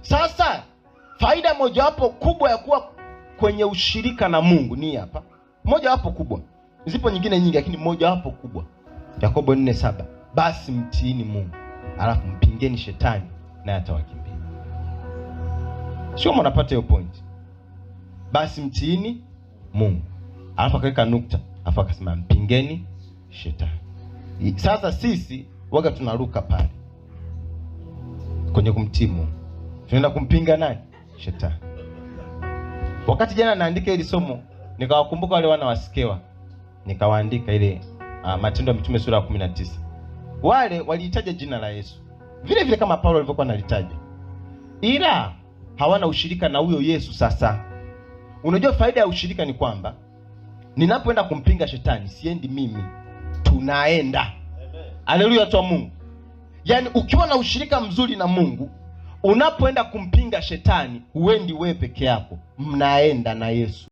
Sasa faida mojawapo kubwa ya kuwa kwenye ushirika na Mungu ni hapa. Mojawapo kubwa. Zipo nyingine nyingi lakini mojawapo kubwa. Yakobo 4:7. Basi mtiini Mungu, alafu mpingeni shetani naye atawakimbia. Sio mnapata hiyo point. Basi mtiini Mungu. Alafu akaweka nukta, alafu akasema mpingeni shetani. Sasa sisi waga tunaruka pale kwenye kumtii Mungu. Tunaenda kumpinga nani? Shetani. Wakati jana naandika hili somo, nikawakumbuka wale wana wa Skewa. Nikawaandika ile Matendo ya Mitume sura ya 19. Wale walitaja jina la Yesu. Vile vile kama Paulo alivyokuwa analitaja. Ila hawana ushirika na huyo Yesu sasa. Unajua faida ya ushirika ni kwamba ninapoenda kumpinga shetani siendi mimi, tunaenda. Haleluya tu Mungu. Yaani ukiwa na ushirika mzuri na Mungu, unapoenda kumpinga shetani huendi wewe peke yako, mnaenda na Yesu.